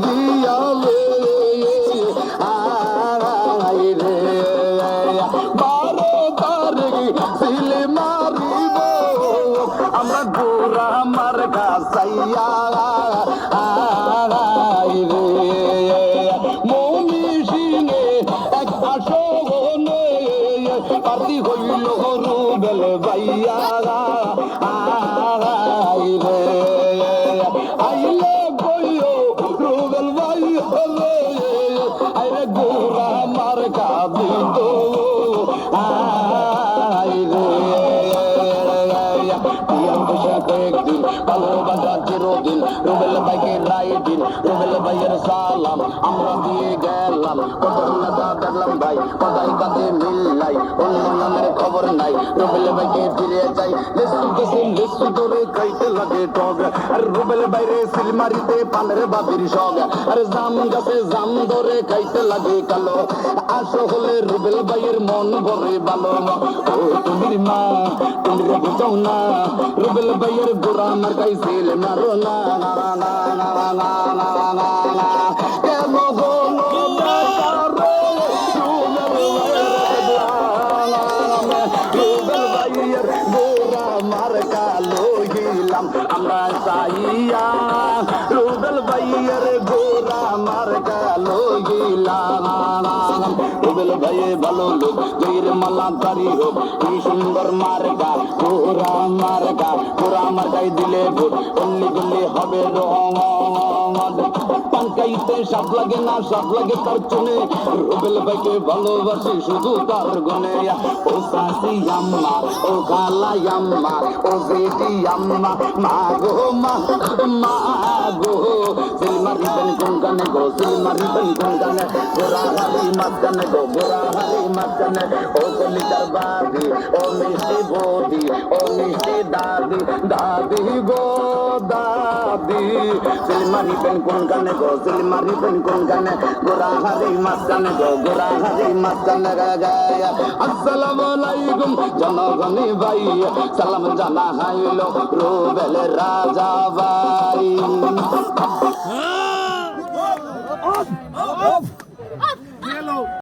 গিয়ালে I রে 12 তারিখ seal মারিব আমরা গোরা মার গাছাইয়া আই রে মৌমিসিংহে এক আসনে পার্টি হইল রুবেল ভাইয়া আই রে আইলে কইও রুবেল ভাই হলে আইরে গোরা মার গাবিত আই রে কয়েকদিন ভালোবাসা চিরদিন রুবেল ভাইকে রায় দিন রুবেল ভাইয়ের সালাম আমরা দিয়ে গেলাম কত নেতা দেখলাম ভাই কথাই কাছে মিল্লাই অন্য নামের খবর নাই রুবেল ভাইকে ফিরে যাই লিস্টু ধরে খাইতে লাগে টক আর রুবেল বাইরে সিলমারিতে পানের বাবির শখ আর জাম গাছে জাম ধরে খাইতে লাগে কালো আসলে রুবেল ভাইয়ের মন ভরে ভালো ও তুমি মা তুমি রে বুঝাও না রুবেল ভাইয়ের গোরা মার খাইছিল মারো না না না না না না না না কেন হলো রুবেল ভাইয়ের গোরা মার কালো গিলাম আমরা চাইয়া রুবেল ভাইয়ের গোরা মার কালো গিলাম রুবেল ভাইয়ে ভালো লোক জয়ের মালা তারি হোক কি সুন্দর মার্কা গোরা মার্কায় দিলে ভোট অন্য গলি হবে রহমত পাঙ্কাইতে সাপ লাগে না সাপ লাগে তার চুনে রুবেল ভাইকে ভালোবাসি শুধু তার গুণে ও সাসি আম্মা ও খালা আম্মা ও বেটি আম্মা মা গো সিলমারিবেন কোন গানে গো সিলমারিবেন কোন গানে গোরা হারি মাঝখানে গো গোরা হারি মাঝখানে ও কলিতার বাদি ও মিষ্টি বৌদি ও মিষ্টি দাদি দাদি গো দাদি সিলমারিবেন কোন গানে গো সিলমারিবেন কোন গানে গোরা হারি মাঝখানে গো গোরা হারি মাঝখানে গায় আসসালামু আলাইকুম জনগণে ভাই সালাম জানা হাইলো রুবেল রাজা ভাই